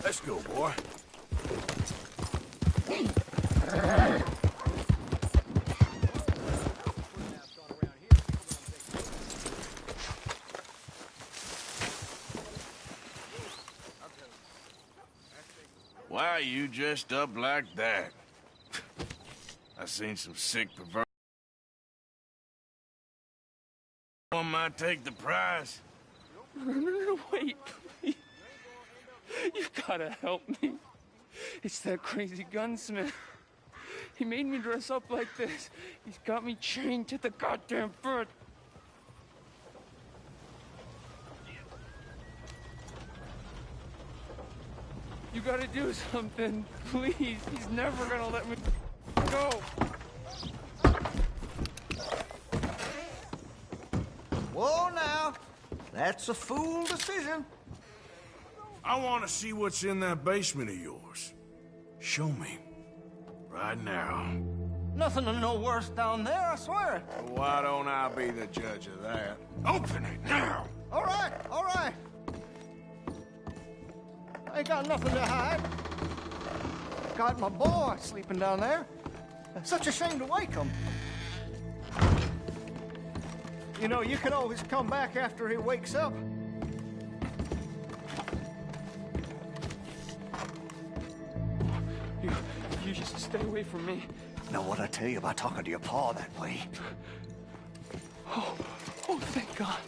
Let's go, boy. Why are you dressed up like that? I seen some sick pervert. One might take the prize. No, wait, please. You gotta help me. It's that crazy gunsmith. He made me dress up like this. He's got me chained to the goddamn foot. You gotta do something, please. He's never gonna let me go. Whoa, now. That's a fool decision. I want to see what's in that basement of yours. Show me. Right now. Nothing to no worse down there, I swear. Why don't I be the judge of that? Open it now! All right, all right. I ain't got nothing to hide. Got my boy sleeping down there. Such a shame to wake him. You know, you can always come back after he wakes up. You just stay away from me. Know what I tell you about talking to your pa that way? Oh, thank God.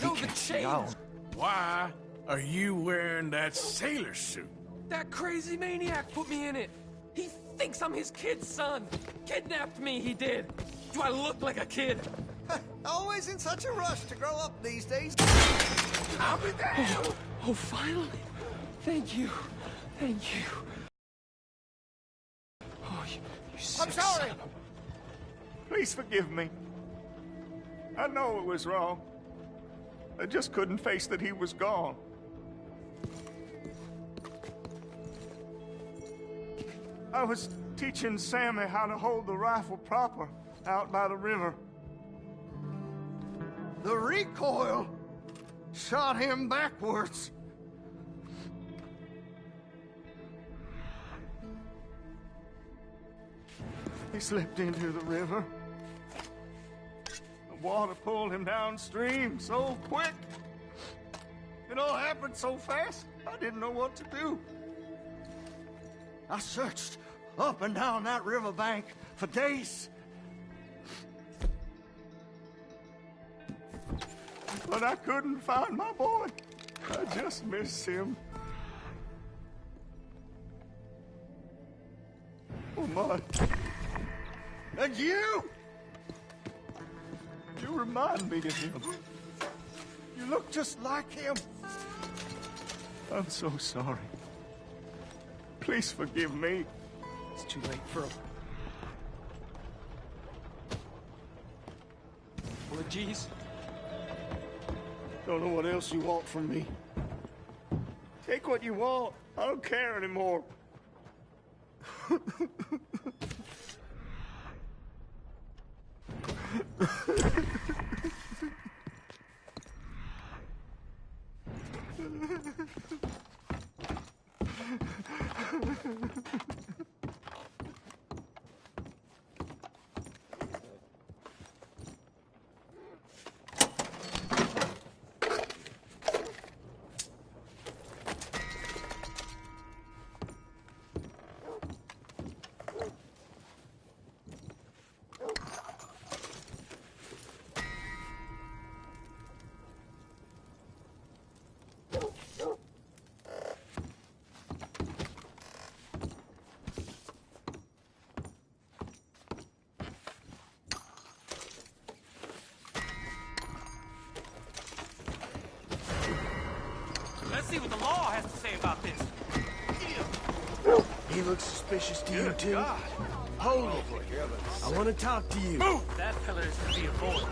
No, the chains! Why are you wearing that sailor suit? That crazy maniac put me in it. He thinks I'm his kid's son. Kidnapped me, he did. Do I look like a kid? Always in such a rush to grow up these days. I'll be there. Oh, finally. Thank you. Thank you. Oh, you sick I'm sorry. son of Please forgive me. I know it was wrong. I just couldn't face that he was gone. I was teaching Sammy how to hold the rifle proper out by the river. The recoil shot him backwards. He slipped into the river. The water pulled him downstream so quick. It all happened so fast, I didn't know what to do. I searched up and down that riverbank for days. But I couldn't find my boy. I just miss him. Oh, my. And you? You remind me of him. You look just like him. I'm so sorry. Please forgive me. It's too late for apologies. Don't know what else you want from me. Take what you want. I don't care anymore. Let's see what the law has to say about this. He looks suspicious to you, Good too? God. Hold it. I want to talk to you. Move! That pillar is to be avoided.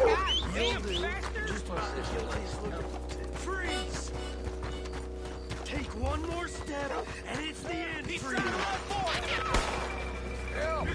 You'll do. Just want to see your face look. Freeze! Take one more step, and it's the end for you. Help!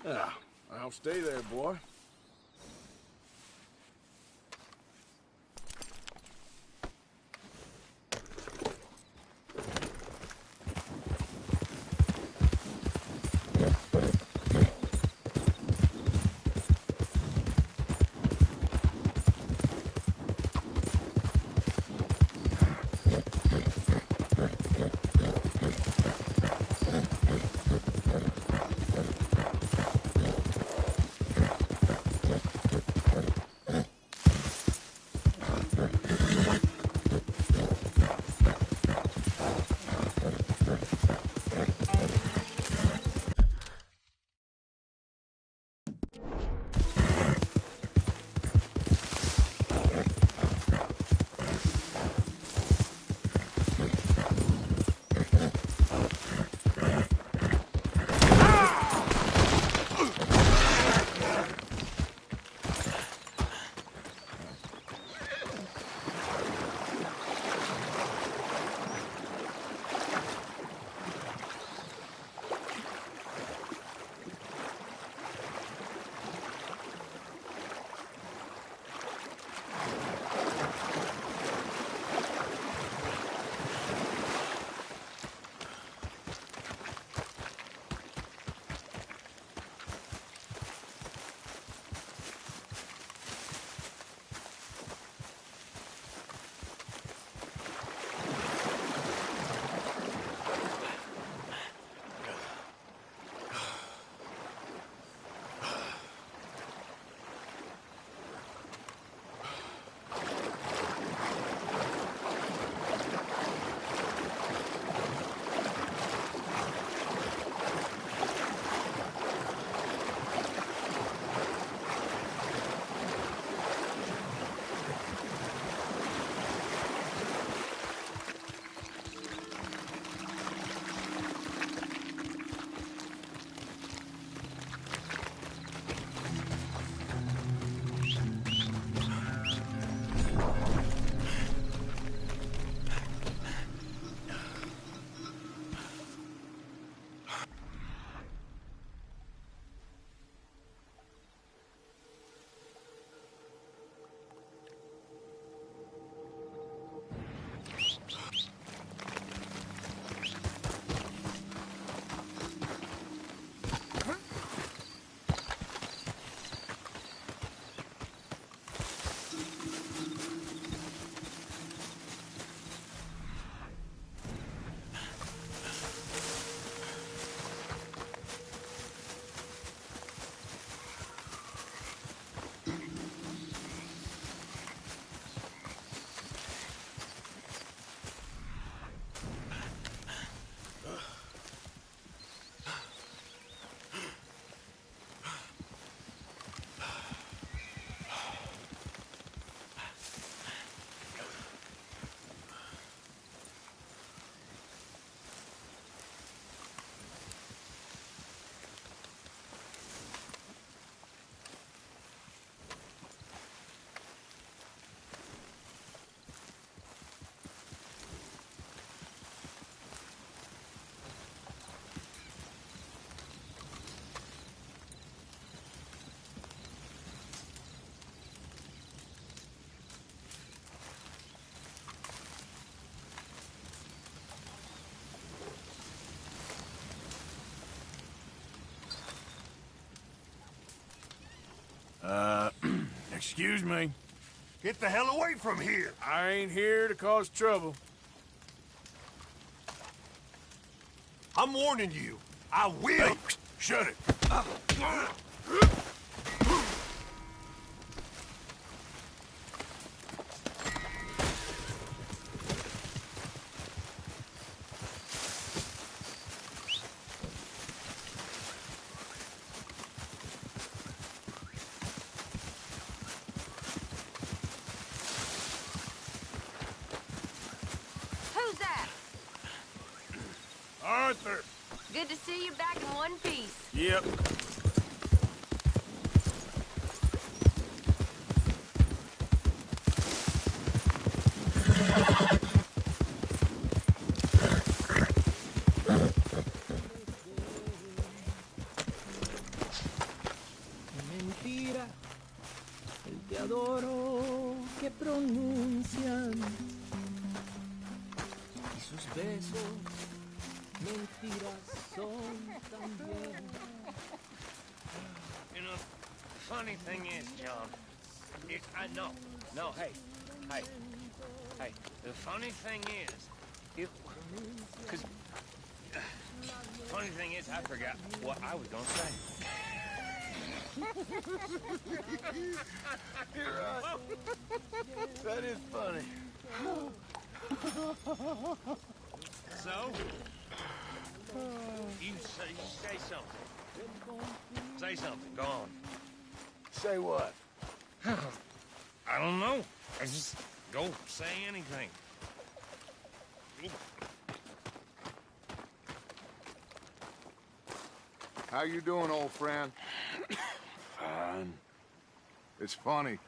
Yeah, I'll stay there, boy. Excuse me. Get the hell away from here! I ain't here to cause trouble. I'm warning you. I will. Hey, shut it. Who's that? Arthur. Good to see you back in one piece. Yep. You know, the funny thing is, John, hey, the funny thing is, funny thing is, I forgot what I was gonna say. You're right. That is funny. So, you say something. Say something, go on. Say what? I don't know. I just go say anything. How you doing, old friend? Fine. It's funny,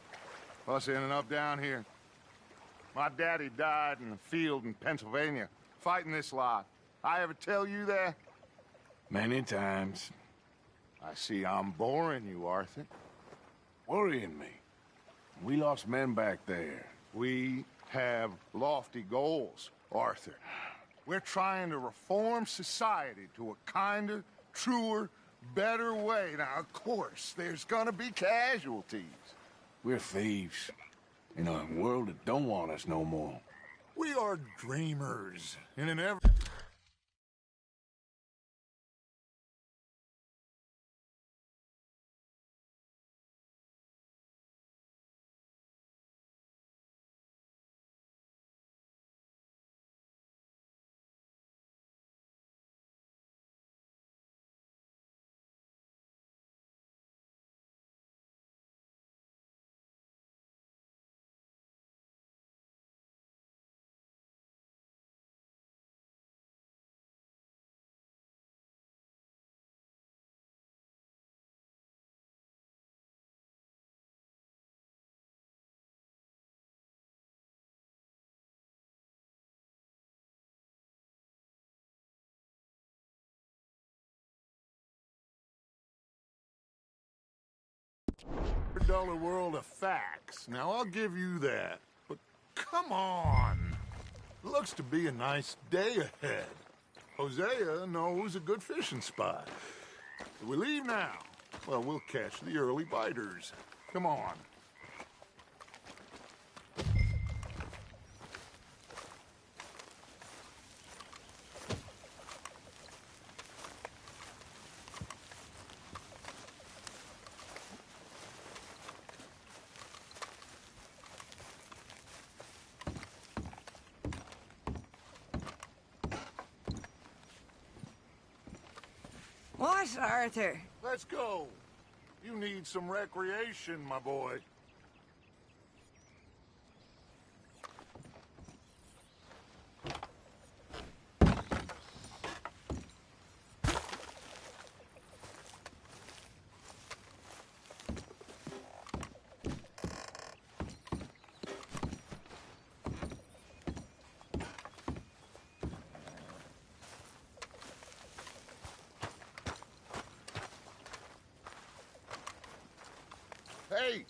us ending up down here. My daddy died in the field in Pennsylvania, fighting this lot. I ever tell you that? Many times. I see I'm boring you, Arthur. Worrying me. We lost men back there. We have lofty goals, Arthur. We're trying to reform society to a kinder, truer, better way. Now, of course, there's gonna be casualties. We're thieves. In a world that don't want us no more. We are dreamers in an ever... dollar world of facts. Now, I'll give you that. But come on. Looks to be a nice day ahead. Hosea knows a good fishing spot. Do we leave now? Well, we'll catch the early biters. Come on. What, Arthur? Let's go. You need some recreation, my boy. Hey,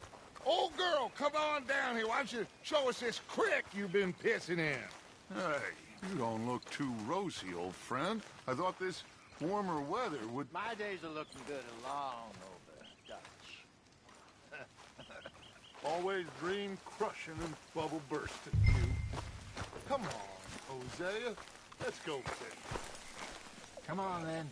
old girl, come on down here. Why don't you show us this creek you've been pissing in? Hey, you don't look too rosy, old friend. I thought this warmer weather would... My days are looking good along over, Dutch. Always dream crushing and bubble bursting, you. Come on, Hosea. Let's go fish. Come on, then.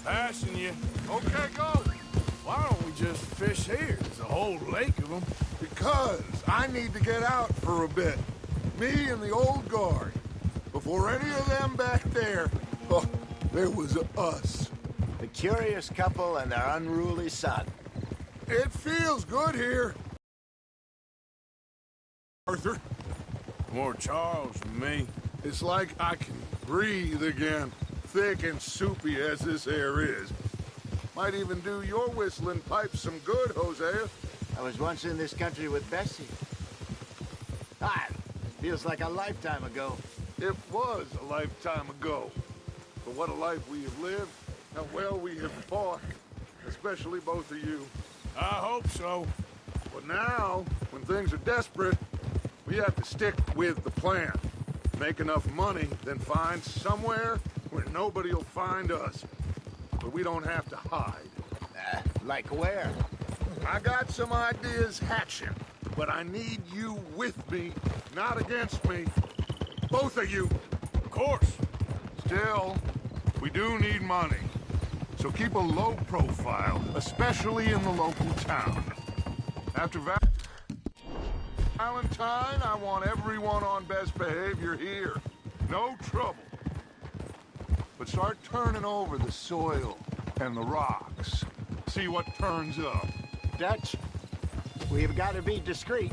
Passing you. Okay, go. Why don't we just fish here? There's a whole lake of them. Because I need to get out for a bit. Me and the old guard. Before any of them back there, oh, there was us. The curious couple and their unruly son. It feels good here. Arthur, More Charles than me. it's like I can breathe again. Thick and soupy as this air is. Might even do your whistling pipes some good, Hosea. I was once in this country with Bessie. Feels like a lifetime ago. It was a lifetime ago. But what a life we have lived, how well we have fought. Especially both of you. I hope so. But now, when things are desperate, we have to stick with the plan. Make enough money, then find somewhere where nobody will find us. But we don't have to hide. Like where? I got some ideas hatching, but I need you with me, not against me. Both of you. Of course. Still, we do need money. So keep a low profile, especially in the local town. After Valentine, I want everyone on best behavior here. No trouble. But start turning over the soil and the rocks. See what turns up. Dutch, we've got to be discreet.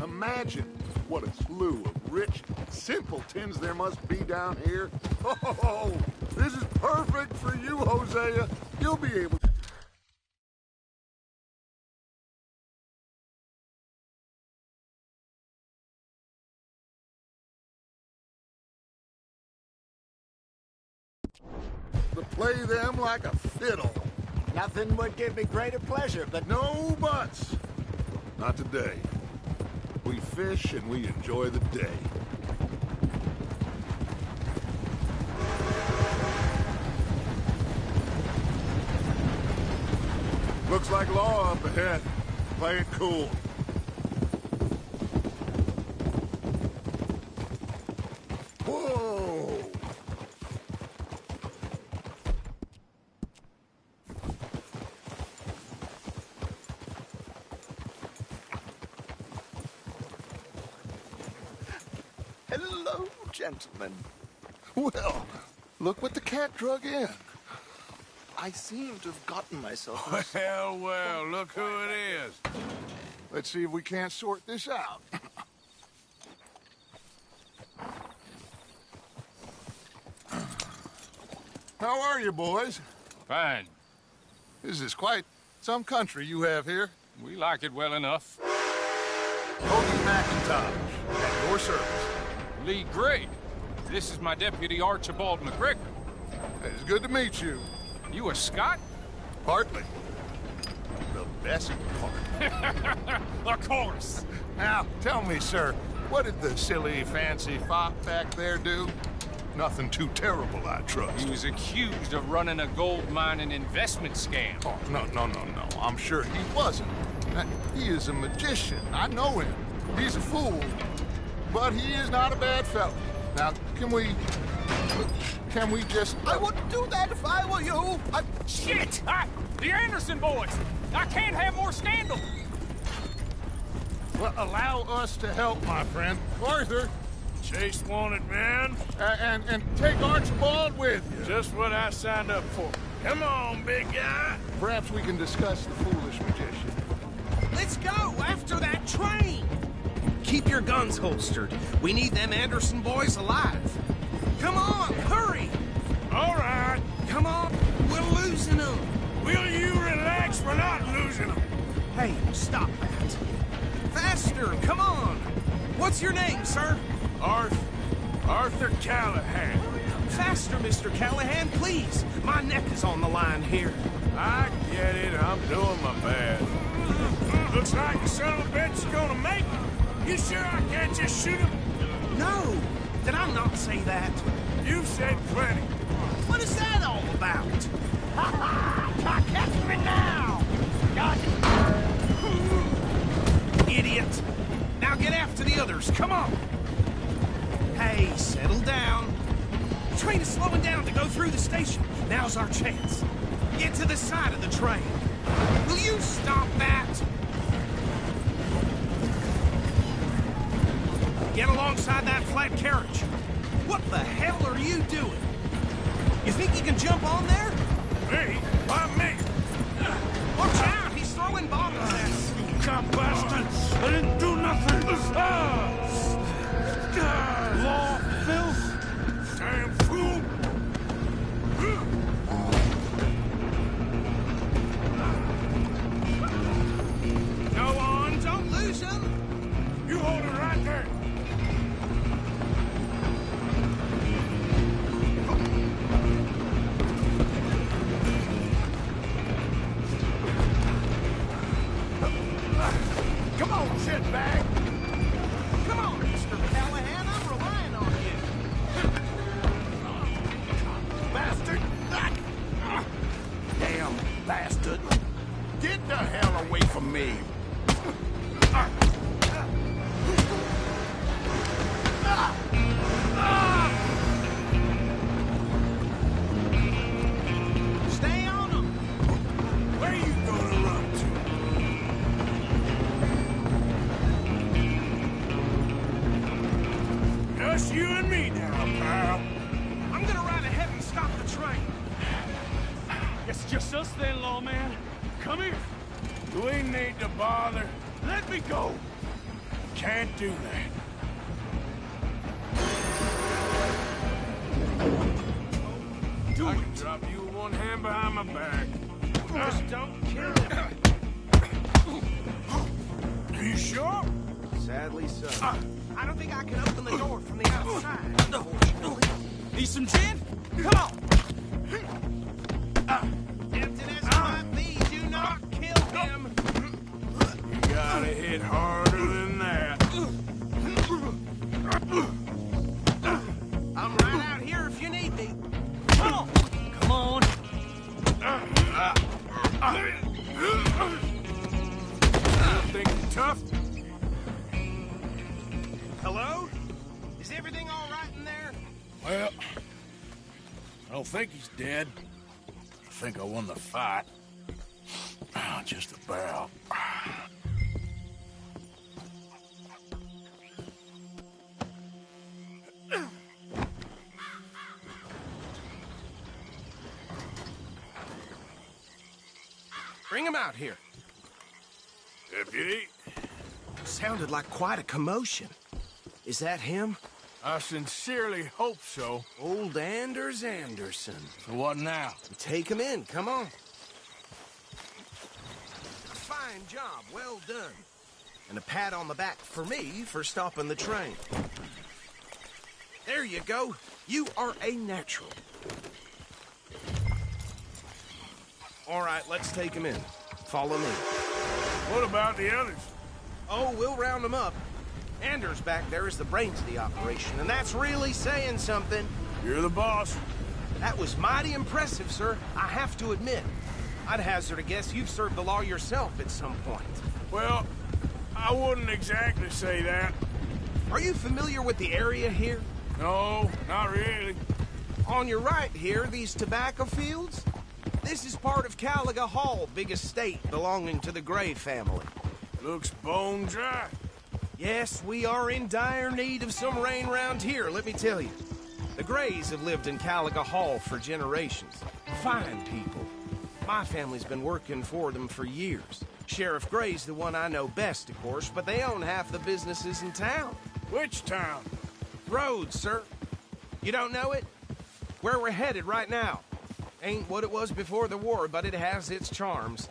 Imagine what a slew of rich simpletons there must be down here. Oh, this is perfect for you, Hosea. You'll be able to... play them like a fiddle. Nothing would give me greater pleasure, but No buts. Not today. We fish and we enjoy the day. Looks like law up ahead. Play it cool. Whoa! hello, gentlemen. Well, look what the cat drug in. I seem to have gotten myself. Well, look who it is. Let's see if we can't sort this out. How are you, boys? Fine. This is quite some country you have here. We like it well enough. Cody McIntosh, at your service. Lee Gray. This is my deputy Archibald McGregor. It's good to meet you. You a Scot? Partly. The best part. Of course. Now, tell me, sir, what did the silly, fancy fop back there do? Nothing too terrible, I trust. He was accused of running a gold mining investment scam. Oh, no. I'm sure he wasn't. He is a magician. I know him. He's a fool. But he is not a bad fellow. Now, can we just... I wouldn't do that if I were you. Shit! The Anderson boys! I can't have more scandal! Well, allow us to help, my friend. Arthur, Chase wanted, man. and take Archibald with you. Just what I signed up for. Come on, big guy. Perhaps we can discuss the foolish magician. Let's go after that train. Keep your guns holstered. We need them Anderson boys alive. Come on, hurry. All right. Come on, we're losing them. Will you relax? We're not losing them. Hey, stop that. Faster, come on. What's your name, sir? Arthur Callahan. Faster, Mr. Callahan, please. My neck is on the line here. I get it. I'm doing my best. Looks like the son of a bitch is gonna make it. You sure I can't just shoot him? No, did I not say that? You've said plenty. What is that all about? Ha ha! Catch me now! Got it. Idiot. Now get after the others, come on. Hey, settle down. The train is slowing down to go through the station. Now's our chance. Get to the side of the train. Will you stop that? Get alongside that flat carriage. What the hell are you doing? You think you can jump on there? Me? Why me? Watch out, he's throwing bottles at us. Cop bastard! I didn't do nothing! Law, filth! Damn fool! Go on, don't lose him. You hold it right there! Just you and me now, pal. I'm gonna ride ahead and stop the train. It's just us then, lawman. Come here. We need to bother. Let me go. Can't do that. Do I it. can drop you with one hand behind my back. Just don't kill him. Are you sure? Sadly so. I don't think I can open the door from the outside, unfortunately. Need some gin? Come on. Tempting as it might be, do not kill him. You gotta hit harder than that. I'm right out here if you need me. Come on. Come on. Think you're tough? Hello? Is everything all right in there? Well, I don't think he's dead. I think I won the fight. Just about. Bring him out here. Deputy, Sounded like quite a commotion. Is that him? I sincerely hope so. Old Anders Anderson. So what now? Take him in, come on. A fine job, well done. And a pat on the back for me for stopping the train. There you go. You are a natural. All right, let's take him in. Follow me. What about the others? Oh, we'll round them up. Anders back there is the brains of the operation, and that's really saying something. You're the boss. That was mighty impressive, sir. I have to admit. I'd hazard a guess you've served the law yourself at some point. Well, I wouldn't exactly say that. Are you familiar with the area here? No, not really. On your right here, these tobacco fields? This is part of Caliga Hall, big estate belonging to the Gray family. Looks bone dry. Yes, we are in dire need of some rain round here, let me tell you. The Grays have lived in Caliga Hall for generations. Fine people. My family's been working for them for years. Sheriff Gray's the one I know best, of course, but they own half the businesses in town. Which town? Rhodes, sir. You don't know it? Where we're headed right now. Ain't what it was before the war, but it has its charms.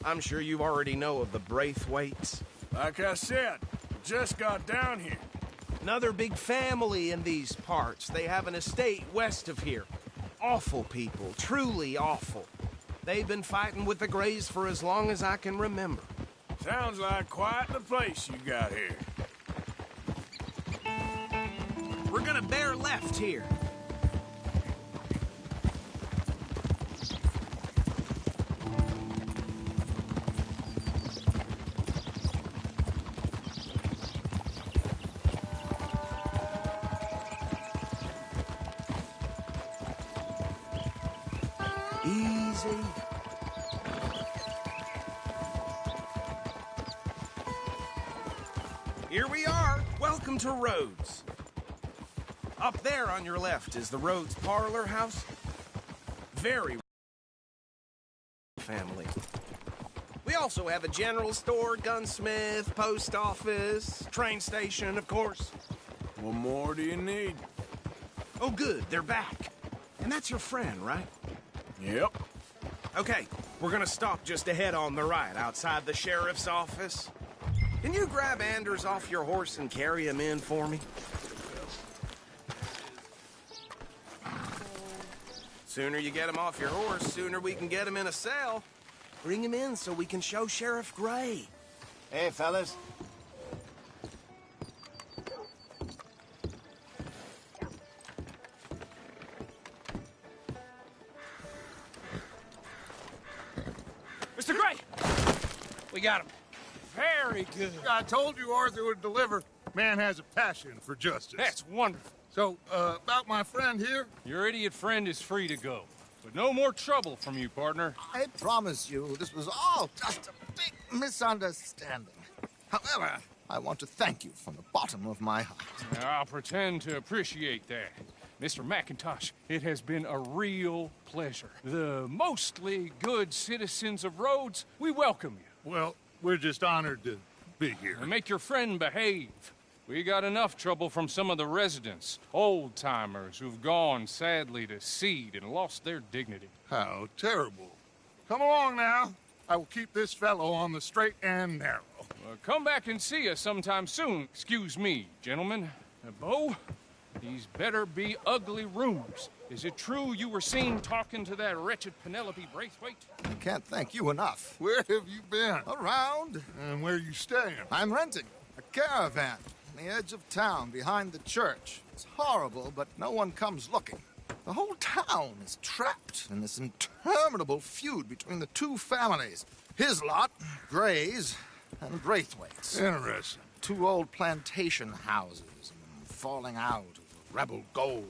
I'm sure you already know of the Braithwaites. Like I said, just got down here. Another big family in these parts. They have an estate west of here. Awful people, truly awful. They've been fighting with the Grays for as long as I can remember. Sounds like quite the place you got here. We're gonna bear left here. Easy. Here we are. Welcome to Rhodes. Up there on your left is the Rhodes Parlor House. Very family. We also have a general store, gunsmith, post office, train station, of course. What more do you need? Oh, good. They're back. And that's your friend, right? Yep. Okay, we're gonna stop just ahead on the right, outside the sheriff's office. Can you grab Anders off your horse and carry him in for me? Sooner you get him off your horse, sooner we can get him in a cell. Bring him in so we can show Sheriff Gray. Hey, fellas. Mr. Gray! We got him. Very good. I told you Arthur would deliver. Man has a passion for justice. That's wonderful. So, about my friend here? Your idiot friend is free to go. But no more trouble from you, partner. I promise you, this was all just a big misunderstanding. However, I want to thank you from the bottom of my heart. Now, I'll pretend to appreciate that. Mr. McIntosh, it has been a real pleasure. The mostly good citizens of Rhodes, we welcome you. Well, we're just honored to be here. And make your friend behave. We got enough trouble from some of the residents, old-timers who've gone, sadly, to seed and lost their dignity. How terrible. Come along now. I will keep this fellow on the straight and narrow. Come back and see us sometime soon. Excuse me, gentlemen. Bo, these better be ugly rooms. Is it true you were seen talking to that wretched Penelope Braithwaite? I can't thank you enough. Where have you been? Around. And where are you staying? I'm renting a caravan on the edge of town behind the church. It's horrible, but no one comes looking. The whole town is trapped in this interminable feud between the two families. His lot, Gray's, and Braithwaite's. Interesting. Two old plantation houses, and falling out over rebel gold,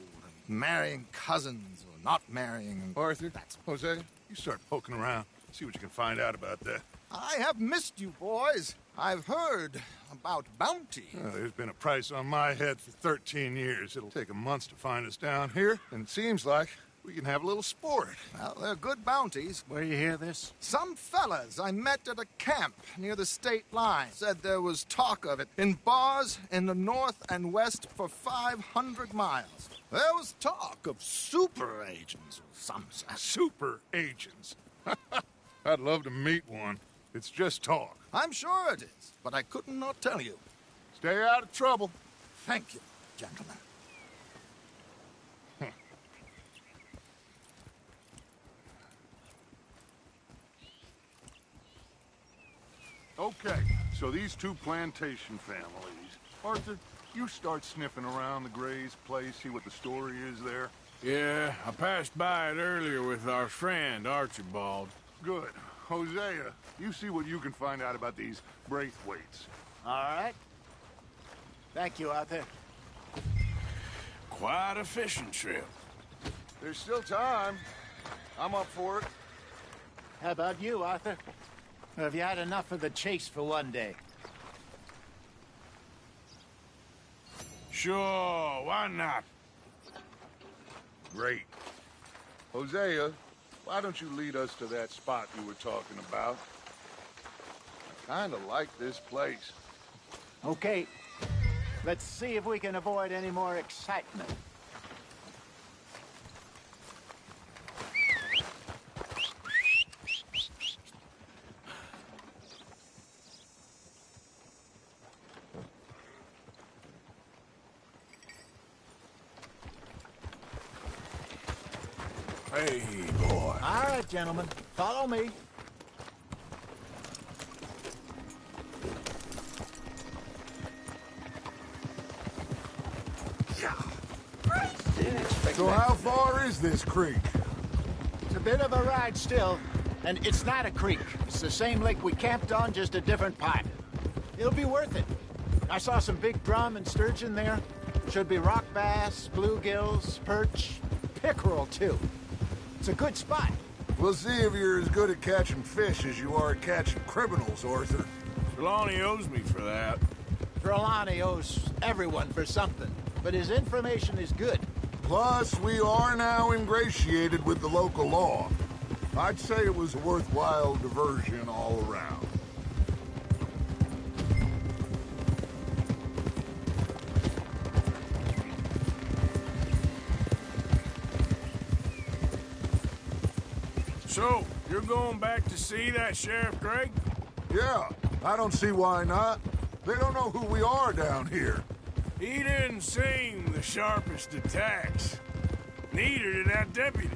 and marrying cousins or not marrying. Arthur, Jose, you start poking around. See what you can find out about that. I have missed you, boys. I've heard about bounty. There's been a price on my head for 13 years. It'll take 'em months to find us down here, and it seems like we can have a little sport. Well, they're good bounties. Where you hear this? Some fellas I met at a camp near the state line said there was talk of it in bars in the north and west for 500 miles. There was talk of super agents or some such. Super agents. I'd love to meet one. It's just talk. I'm sure it is, but I couldn't not tell you. Stay out of trouble. Thank you, gentlemen. Okay, so these two plantation families. Arthur, you start sniffing around the Gray's place, see what the story is there. Yeah, I passed by it earlier with our friend, Archibald. Good. Hosea, you see what you can find out about these Braithwaites. All right. Thank you, Arthur. Quite a fishing trip. There's still time. I'm up for it. How about you, Arthur? Or have you had enough of the chase for one day? Sure, why not? Great. Hosea, why don't you lead us to that spot you were talking about? I kinda like this place. Okay. Let's see if we can avoid any more excitement. Hey, boy. All right, gentlemen. Follow me. So how far is this creek? It's a bit of a ride still, and it's not a creek. It's the same lake we camped on, just a different pipe. It'll be worth it. I saw some big drum and sturgeon there. Should be rock bass, bluegills, perch, pickerel, too. It's a good spot. We'll see if you're as good at catching fish as you are at catching criminals, Arthur. Trelawney owes me for that. Trelawney owes everyone for something, but his information is good. Plus, we are now ingratiated with the local law. I'd say it was a worthwhile diversion all around. So, you're going back to see that Sheriff Gregg? Yeah, I don't see why not. They don't know who we are down here. He didn't seem the sharpest attacks. Neither did that deputy.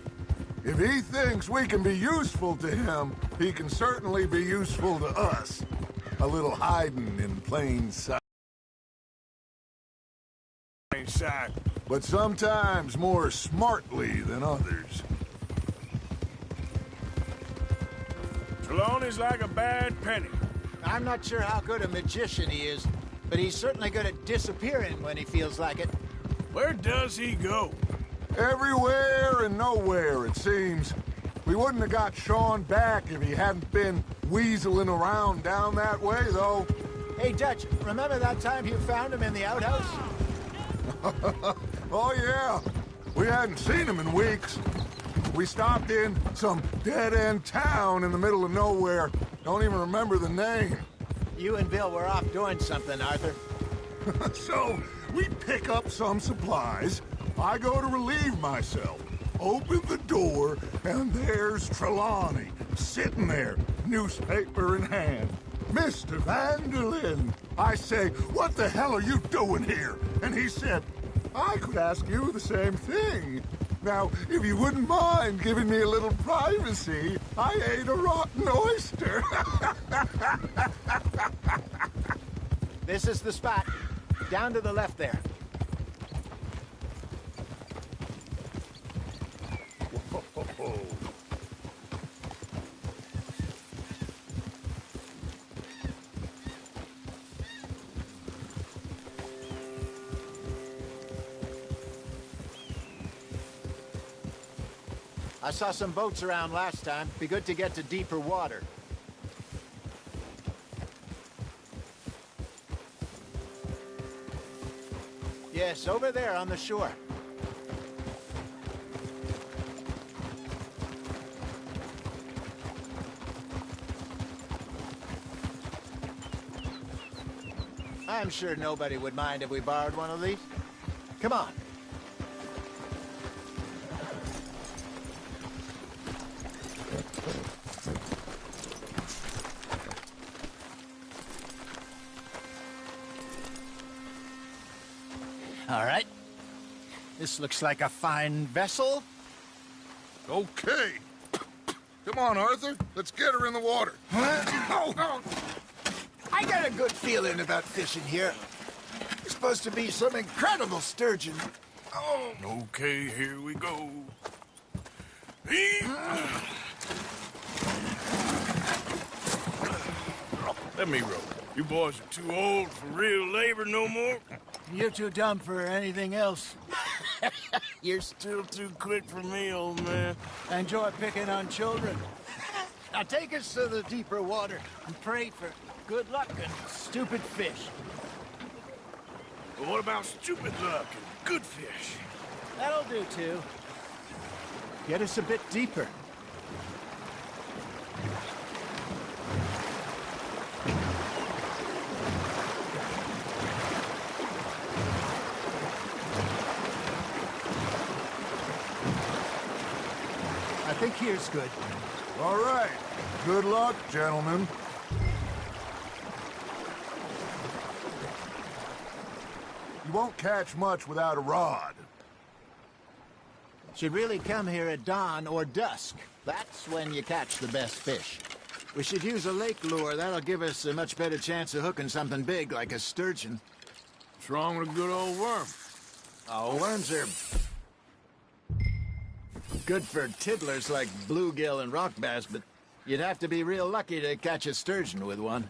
If he thinks we can be useful to him, he can certainly be useful to us. A little hiding in plain sight. But sometimes more smartly than others. Trelawney's like a bad penny. I'm not sure how good a magician he is, but he's certainly good at disappearing when he feels like it. Where does he go? Everywhere and nowhere, it seems. We wouldn't have got Sean back if he hadn't been weaseling around down that way, though. Hey, Dutch, remember that time you found him in the outhouse? Oh, yeah. We hadn't seen him in weeks. We stopped in some dead-end town in the middle of nowhere. Don't even remember the name. You and Bill were off doing something, Arthur. So, we pick up some supplies. I go to relieve myself. Open the door, and there's Trelawney, sitting there, newspaper in hand. Mr. Vanderlyn. I say, what the hell are you doing here? And he said, I could ask you the same thing. Now, if you wouldn't mind giving me a little privacy, I ate a rotten oyster. This is the spot. Down to the left there. I saw some boats around last time. Be good to get to deeper water. Yes, over there on the shore. I'm sure nobody would mind if we borrowed one of these. Come on. All right. This looks like a fine vessel. Okay. Come on, Arthur. Let's get her in the water. Oh. I got a good feeling about fishing here. It's supposed to be some incredible sturgeon. Oh. Okay, here we go. Let me row. You boys are too old for real labor no more. You're too dumb for anything else. You're still too quick for me, old man. Enjoy picking on children. Now take us to the deeper water and pray for good luck and stupid fish. But what about stupid luck and good fish? That'll do, too. Get us a bit deeper. I think here's good. All right. Good luck, gentlemen. You won't catch much without a rod. Should really come here at dawn or dusk. That's when you catch the best fish. We should use a lake lure. That'll give us a much better chance of hooking something big like a sturgeon. What's wrong with a good old worm? Oh, worms are good for tiddlers like bluegill and rock bass, but you'd have to be real lucky to catch a sturgeon with one.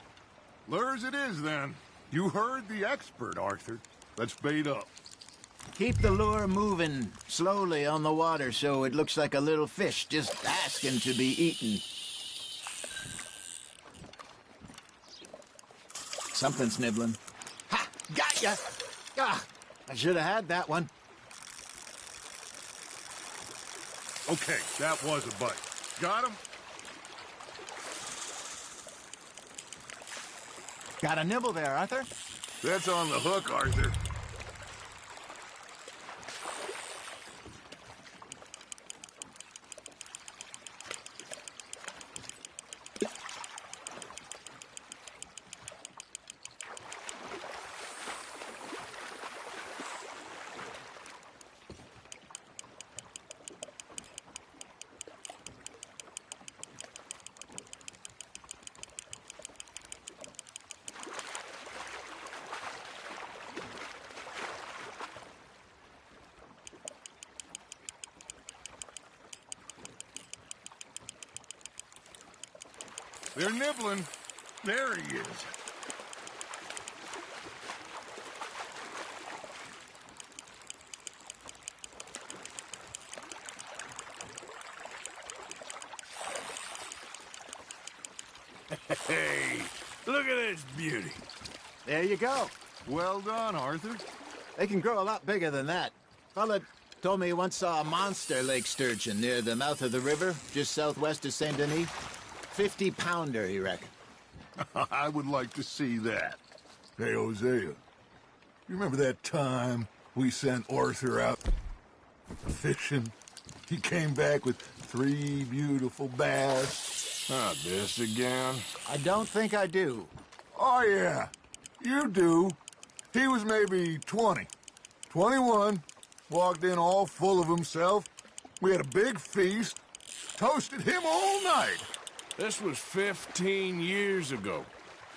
Lures it is, then. You heard the expert, Arthur. Let's bait up. Keep the lure moving slowly on the water so it looks like a little fish just asking to be eaten. Something's nibbling. Ha! Got ya! Ah, I should have had that one. Okay, that was a bite. Got him? Got a nibble there, Arthur. That's on the hook, Arthur. They're nibbling. There he is. Hey, look at this beauty. There you go. Well done, Arthur. They can grow a lot bigger than that. Fella told me he once saw a monster lake sturgeon near the mouth of the river, just southwest of Saint Denis. 50-pounder, he reckoned. I would like to see that. Hey, Hosea, you remember that time we sent Arthur out fishing? He came back with 3 beautiful bass. Not this again. I don't think I do. Oh, yeah, you do. He was maybe 20, 21, walked in all full of himself. We had a big feast, toasted him all night. This was 15 years ago.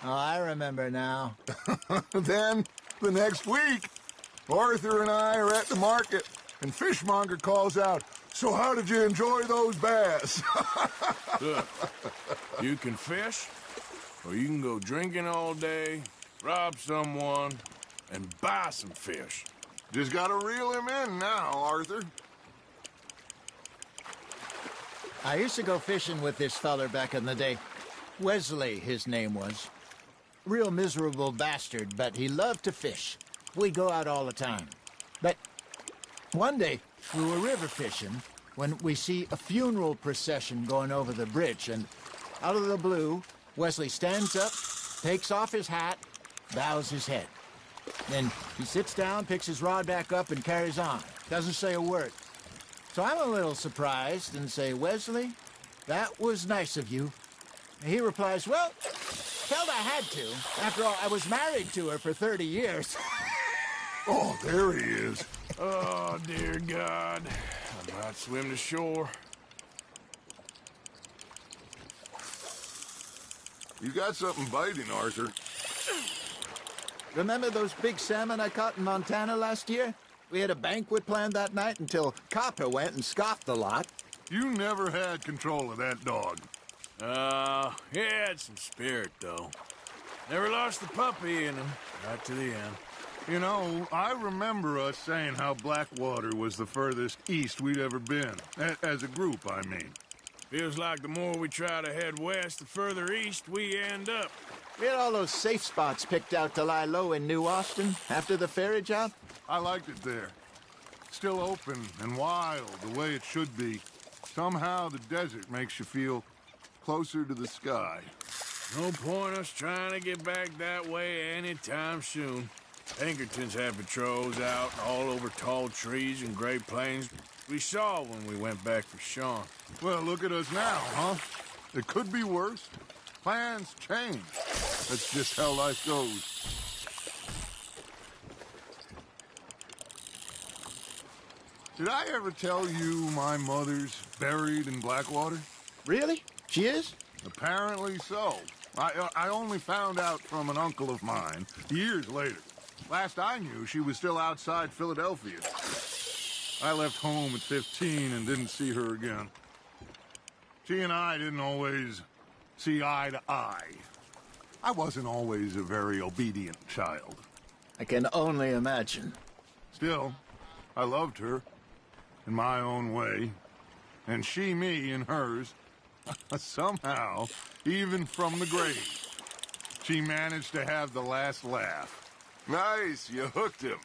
Oh, I remember now. Then, the next week, Arthur and I are at the market, and Fishmonger calls out, "So how did you enjoy those bass?" Look, you can fish, or you can go drinking all day, rob someone, and buy some fish. Just gotta reel him in now, Arthur. I used to go fishing with this feller back in the day. Wesley, his name was. Real miserable bastard, but he loved to fish. We'd go out all the time. But one day, we were river fishing when we see a funeral procession going over the bridge, and out of the blue, Wesley stands up, takes off his hat, bows his head. Then he sits down, picks his rod back up, and carries on. Doesn't say a word. So I'm a little surprised and say, "Wesley, that was nice of you." And he replies, "Well, felt I had to. After all, I was married to her for 30 years. Oh, there he is. Oh, dear God. I might swim to shore. You got something biting, Arthur. Remember those big salmon I caught in Montana last year? We had a banquet planned that night until Copper went and scoffed the lot. You never had control of that dog. He had some spirit, though. Never lost the puppy in him, right to the end. You know, I remember us saying how Blackwater was the furthest east we'd ever been. As a group, I mean. Feels like the more we try to head west, the further east we end up. We had all those safe spots picked out to lie low in New Austin after the ferry job. I liked it there. Still open and wild, the way it should be. Somehow the desert makes you feel closer to the sky. No point us trying to get back that way anytime soon. Pinkertons had patrols out all over tall trees and Great Plains. We saw when we went back for Sean. Well, look at us now, huh? It could be worse. Plans change. That's just how life goes. Did I ever tell you my mother's buried in Blackwater? Really? She is? Apparently so. I only found out from an uncle of mine years later. Last I knew, she was still outside Philadelphia. I left home at 15 and didn't see her again. She and I didn't always see eye to eye. I wasn't always a very obedient child. I can only imagine. Still, I loved her in my own way, and she me in hers. Somehow, even from the grave, she managed to have the last laugh. Nice, you hooked him.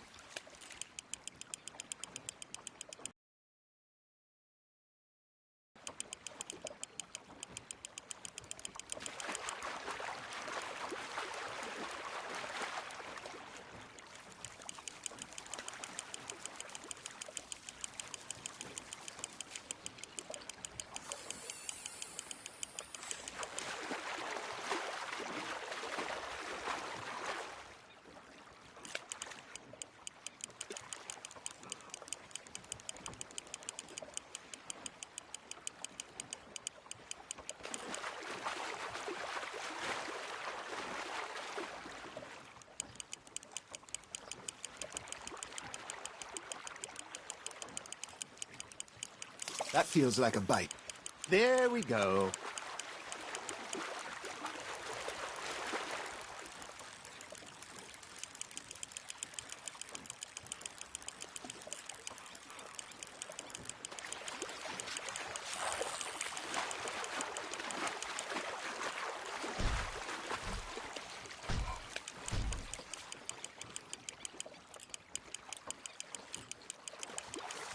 That feels like a bite. There we go.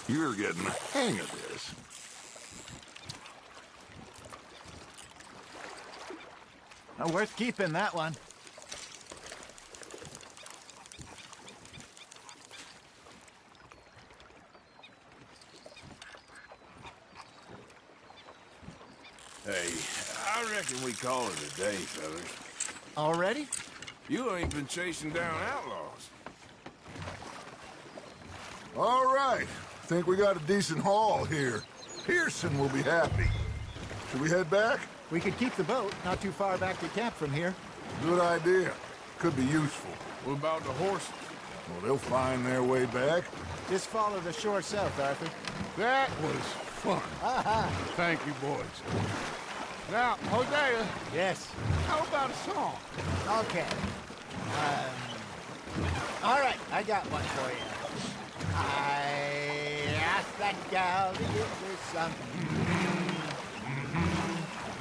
You're getting the hang of this. Worth keeping, that one. Hey, I reckon we call it a day, fellas. Already? You ain't been chasing down outlaws. All right. Think we got a decent haul here. Pearson will be happy. Should we head back? We could keep the boat not too far back to camp from here. Good idea. Could be useful. What about the horses? Well, they'll find their way back. Just follow the shore south, Arthur. That was fun. Thank you, boys. Now, Hosea, Yes. how about a song? Okay. All right, I got one for you. I asked that gal to give me some.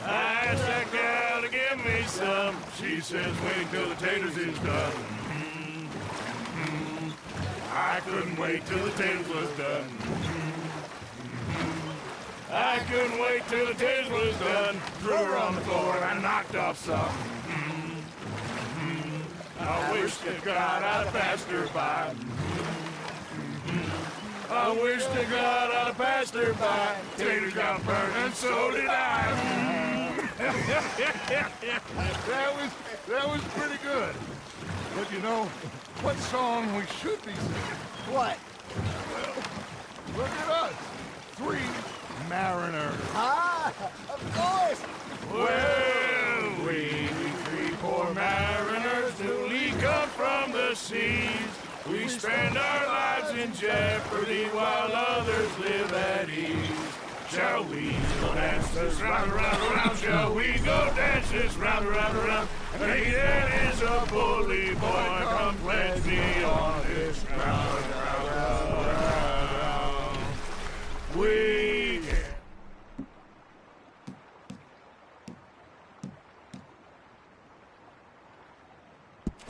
I asked that gal to give me some. She says wait till the taters is done. I couldn't wait till the taters was done. I couldn't wait till the taters was done. Threw her on the floor and I knocked off some. I wish to God I'd passed her by. I wish to God I'd passed her by. Taters got burned and so did I. That was pretty good. But you know, what song we should be singing? What? Look at us. 3 mariners. Ah, of course. Well, we 3 poor mariners newly come from the seas. We spend our lives in jeopardy while others live at ease. Shall we go dance this round, around, around? Shall we go dance this round, around, around? Hey, that is a bully boy. Come pledge me on this round, round, round. We can.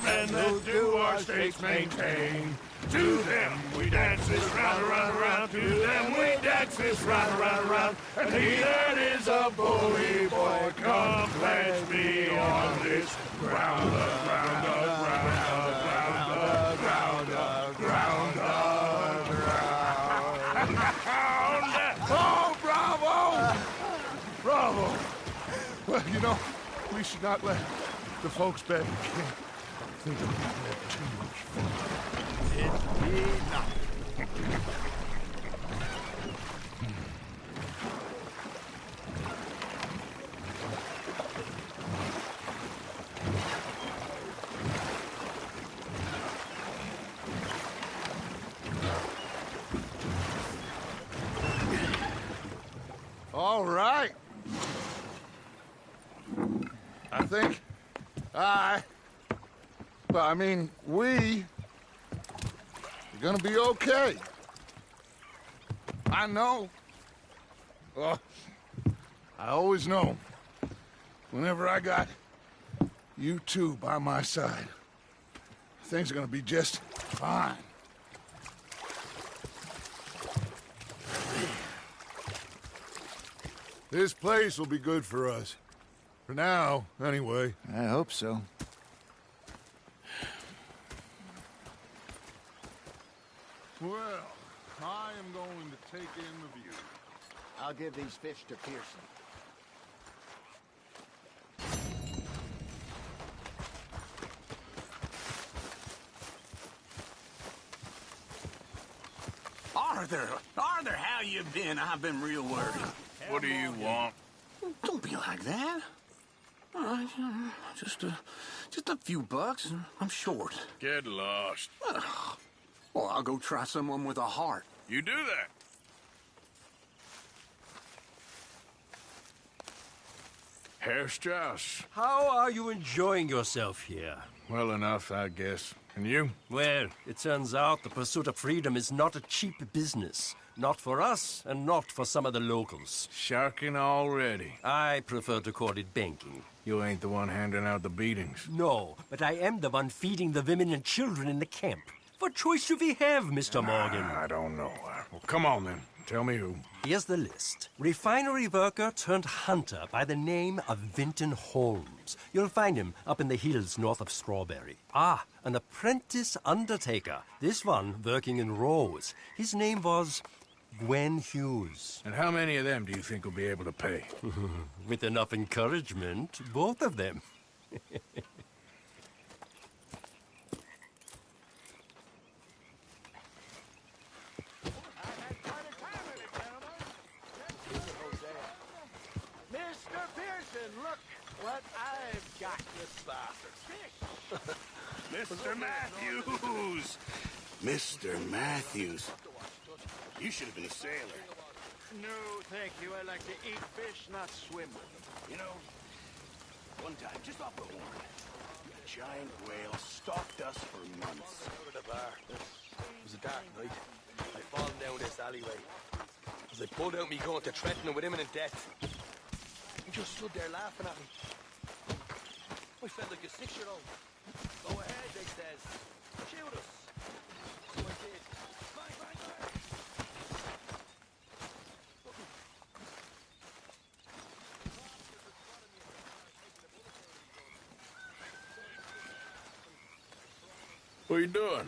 And that do our states maintain. To them we dance this round, around, around. To them we dance this round, around, around. And he that is a bully boy, come pledge me on this ground, ground, ground, ground, ground, ground. Oh, bravo! Bravo! Well, you know, we should not let the folks back in camp think we've had too much fun. Indeed not. All right. I think we're gonna be okay. I know. I always know. Whenever I got you two by my side, things are gonna be just fine. This place will be good for us. For now, anyway. I hope so. Well, I am going to take in the view. I'll give these fish to Pearson. Arthur, how you been? I've been real worried. What do you want? Don't be like that. Just a few bucks. I'm short. Get lost. Well, I'll go try someone with a heart. You do that. Herr Strauss. How are you enjoying yourself here? Well enough, I guess. And you? Well, it turns out the pursuit of freedom is not a cheap business. Not for us, and not for some of the locals. Sharking already. I prefer to call it banking. You ain't the one handing out the beatings. No, but I am the one feeding the women and children in the camp. What choice do we have, Mr. Morgan? I don't know. Well, come on then. Tell me who. Here's the list. Refinery worker turned hunter by the name of Vinton Holmes. You'll find him up in the hills north of Strawberry. Ah, an apprentice undertaker. This one working in Rose. His name was Gwen Hughes. And how many of them do you think will be able to pay? With enough encouragement, both of them. Mr. Pearson, look what I've got this bastard. Mr. Matthews! Mr. Matthews. You should have been a sailor. No, thank you. I like to eat fish, not swim with them. You know, one time, just off the horn, a giant whale stalked us for months. Out of the bar. It was a dark night. I fallen down this alleyway. As I pulled out me gun to threaten him with imminent death, he just stood there laughing at me. I felt like a 6-year-old. Go ahead, they says. Shoot us. So I did. Bang, bang, bang. What are you doing?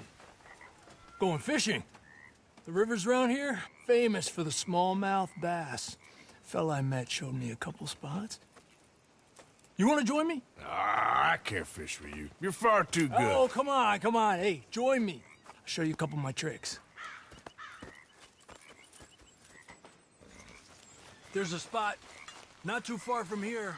Going fishing. The rivers around here, famous for the smallmouth bass. Fella I met showed me a couple spots. You want to join me? I can't fish with you. You're far too good. Oh, come on, come on. Hey, join me. I'll show you a couple of my tricks. There's a spot not too far from here.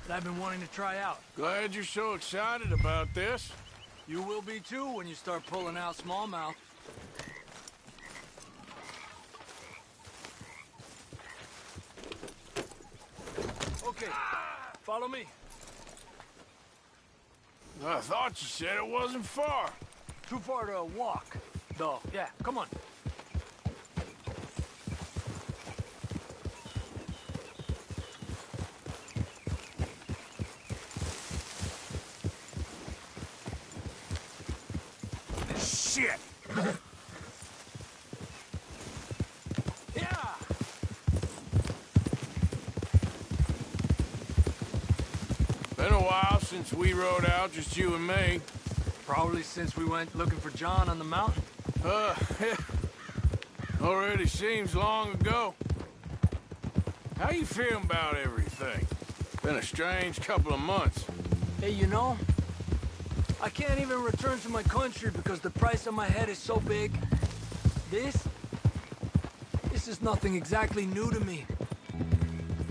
that I've been wanting to try out. Glad you're so excited about this. You will be too when you start pulling out smallmouth. Okay, follow me. I thought you said it wasn't far. Too far to walk, though. Yeah, come on. Shit! Yeah! Been a while since we rode out, just you and me. Probably since we went looking for John on the mountain. Already seems long ago. How you feeling about everything? Been a strange couple of months. Hey, you know, I can't even return to my country because the price on my head is so big. This is nothing exactly new to me.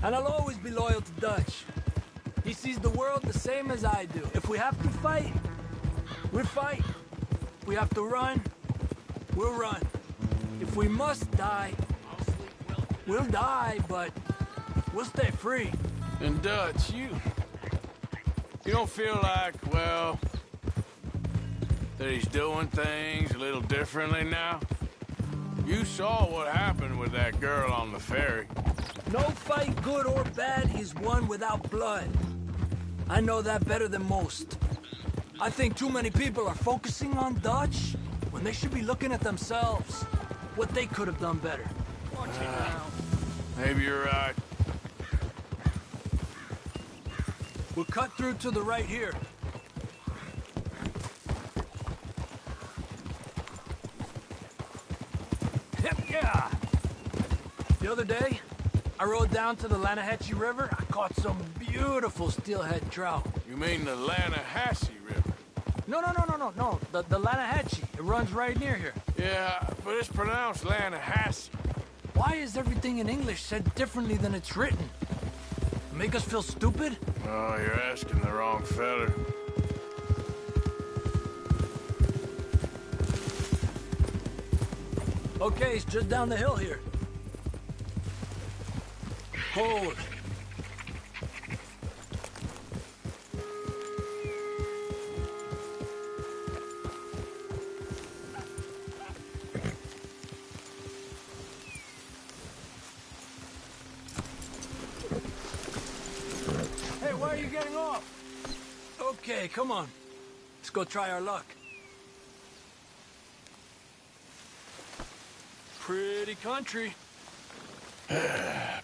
And I'll always be loyal to Dutch. He sees the world the same as I do. If we have to fight, we'll fight. If we have to run, we'll run. If we must die, we'll die, but we'll stay free. And Dutch, you don't feel like, well, that he's doing things a little differently now? You saw what happened with that girl on the ferry. No fight, good or bad, is won without blood. I know that better than most. I think too many people are focusing on Dutch when they should be looking at themselves, what they could have done better. Watch it now. Maybe you're right. We'll cut through to the right here. Yeah! The other day, I rode down to the Lanahatchee River. I caught some beautiful steelhead trout. You mean the Lanahatchee River? No. The Lanahatchee. It runs right near here. Yeah, but it's pronounced Lanahatchee. Why is everything in English said differently than it's written? Make us feel stupid? Oh, you're asking the wrong fella. Okay, it's just down the hill here. Hold. Hey, why are you getting off? Okay, come on. Let's go try our luck. Pretty country.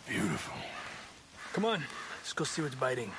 Beautiful. Come on, let's go see what's biting.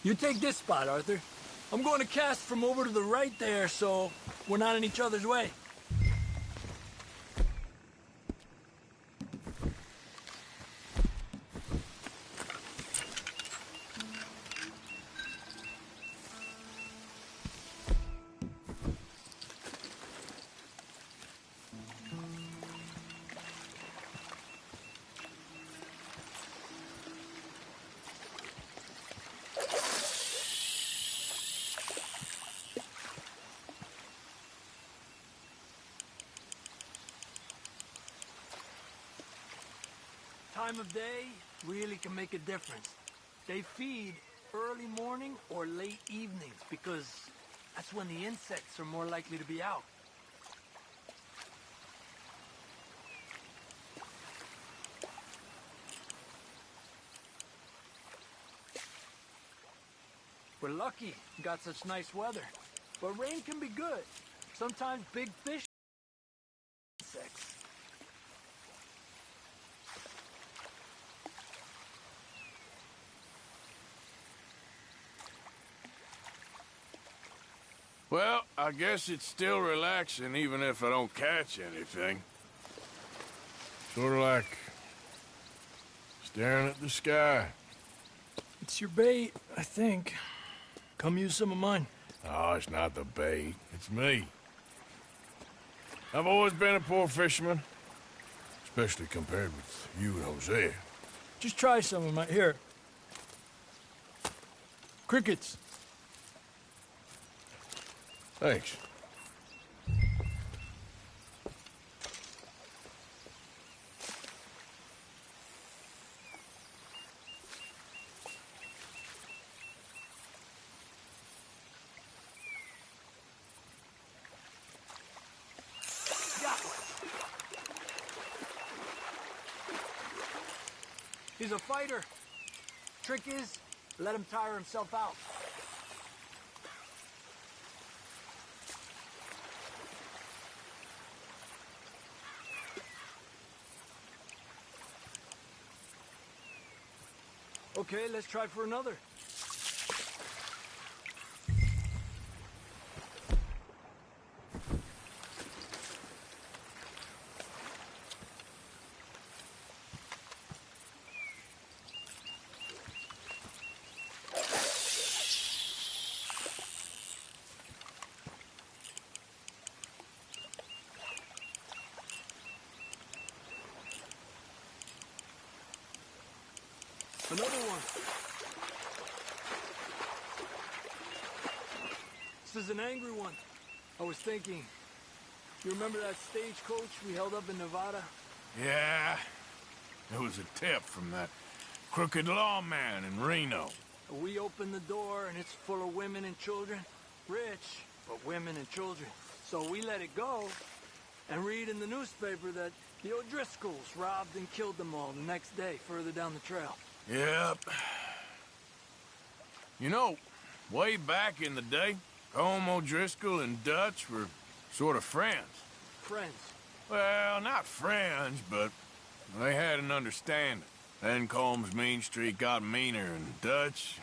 You take this spot, Arthur. I'm going to cast from over to the right there, so we're not in each other's way. Time of day really can make a difference. They feed early morning or late evenings because that's when the insects are more likely to be out. We're lucky we got such nice weather, but rain can be good. Sometimes big fish insects. Well, I guess it's still relaxing even if I don't catch anything. Sort of like staring at the sky. It's your bait, I think. Come use some of mine. Oh, it's not the bait. It's me. I've always been a poor fisherman. Especially compared with you and Hosea. Just try some of mine. Here. Crickets. Thanks. He's a fighter. Trick is, let him tire himself out. Okay, let's try for another. Another one. This is an angry one. I was thinking, you remember that stagecoach we held up in Nevada? Yeah. It was a tip from that crooked lawman in Reno. We opened the door and it's full of women and children. Rich, but women and children. So we let it go and read in the newspaper that the O'Driscolls robbed and killed them all the next day further down the trail. Yep. You know, way back in the day, Colm O'Driscoll and Dutch were sort of friends. Friends? Well, not friends, but they had an understanding. Then Colm's mean streak got meaner, and Dutch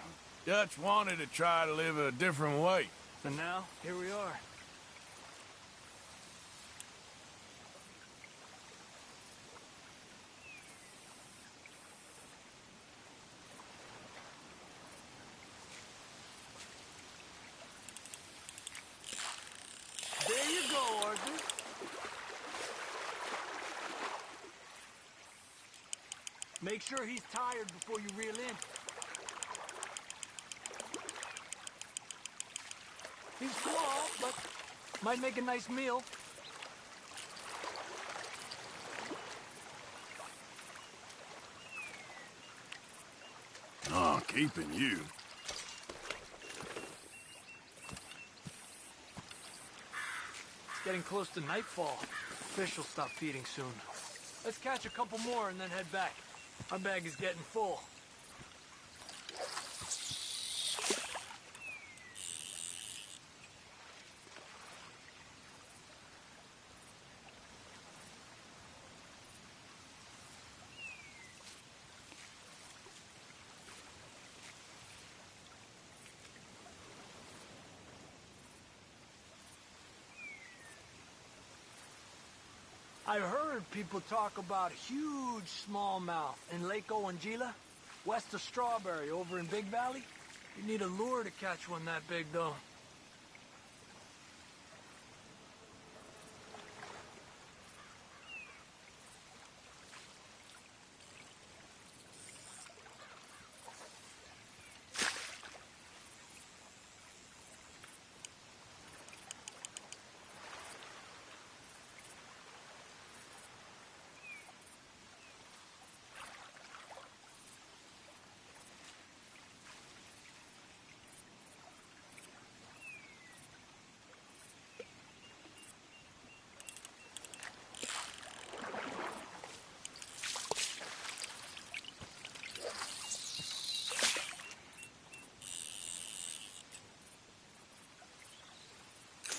wanted to try to live a different way. And now, here we are. There you go, Arthur. Make sure he's tired before you reel in. He's small, but might make a nice meal. Oh, keeping you. It's getting close to nightfall. Fish will stop feeding soon. Let's catch a couple more and then head back. Our bag is getting full. I heard people talk about a huge smallmouth in Lake Owanjila, west of Strawberry, over in Big Valley. You need a lure to catch one that big, though.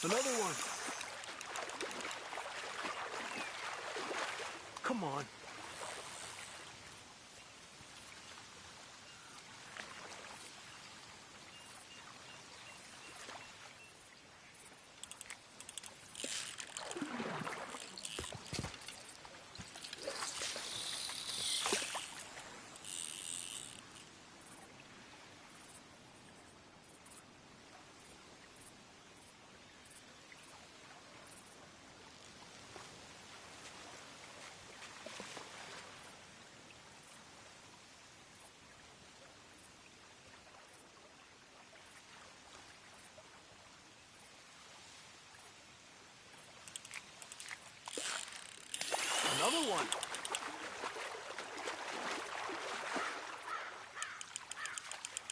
Another one. Come on. Another one.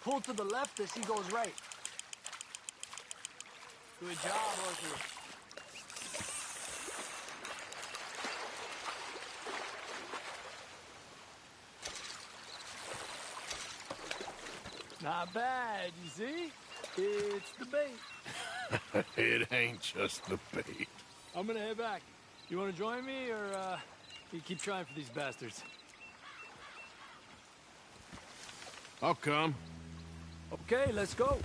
Pull to the left as he goes right. Good job, Arthur. Not bad, you see? It's the bait. It ain't just the bait. I'm gonna head back. You wanna join me, or, you keep trying for these bastards? I'll come. Okay, let's go.